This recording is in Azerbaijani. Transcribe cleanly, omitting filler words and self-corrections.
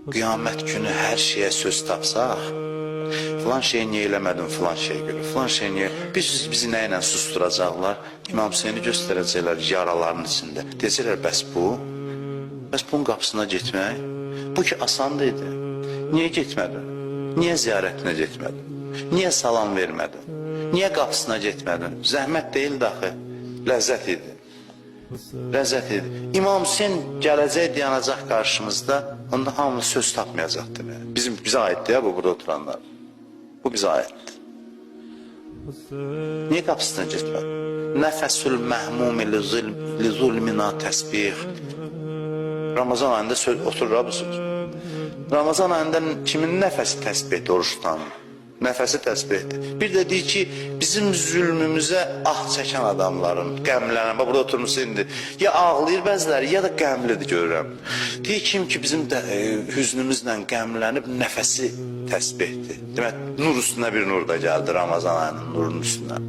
qiyamət günü hər şeyə söz tapsaq, filan şey niyə eləmədin, filan şey görə, filan şey niyə, bizi nə ilə susturacaqlar? İmam Hüseyni göstərəcəklər yaraların içində. Deyəcəklər, bəs bunun qapısına getmək, bu ki asandı idi. Niyə getmədin? Niyə ziyarətinə getmədin? Niyə salam vermədin? Niyə qapısına getmədin? Zəhmət deyildi axı, ləzzət idi. Ləzzət idi. İmam Hüseyin gələcək dayanacaq qarşımızda, onda hamı söz tapmayacaqdır. Bizə aiddir ya bu, burada oturanlar. Bu bizə aiddir. Niyə qapısına getmədin? Nəfəsül məhmumi li zulmina təsbih. Ramazan ayında oturur bu söz. Ramazan ayında kimin nəfəsi təsbih etdi, oruç tutanın? Nəfəsi təsbih etdi. Bir də deyir ki, bizim zülmümüzə ah çəkən adamların, qəmlənən, burada oturmuşsa indi, ya ağlayır bəziləri, ya da qəmlidir görürəm. Deyir kim ki, bizim hüznümüzlə qəmlənib nəfəsi təsbih etdi. Demək, nur üstünə bir nur da gəldi Ramazan ayının nurunun üstünə.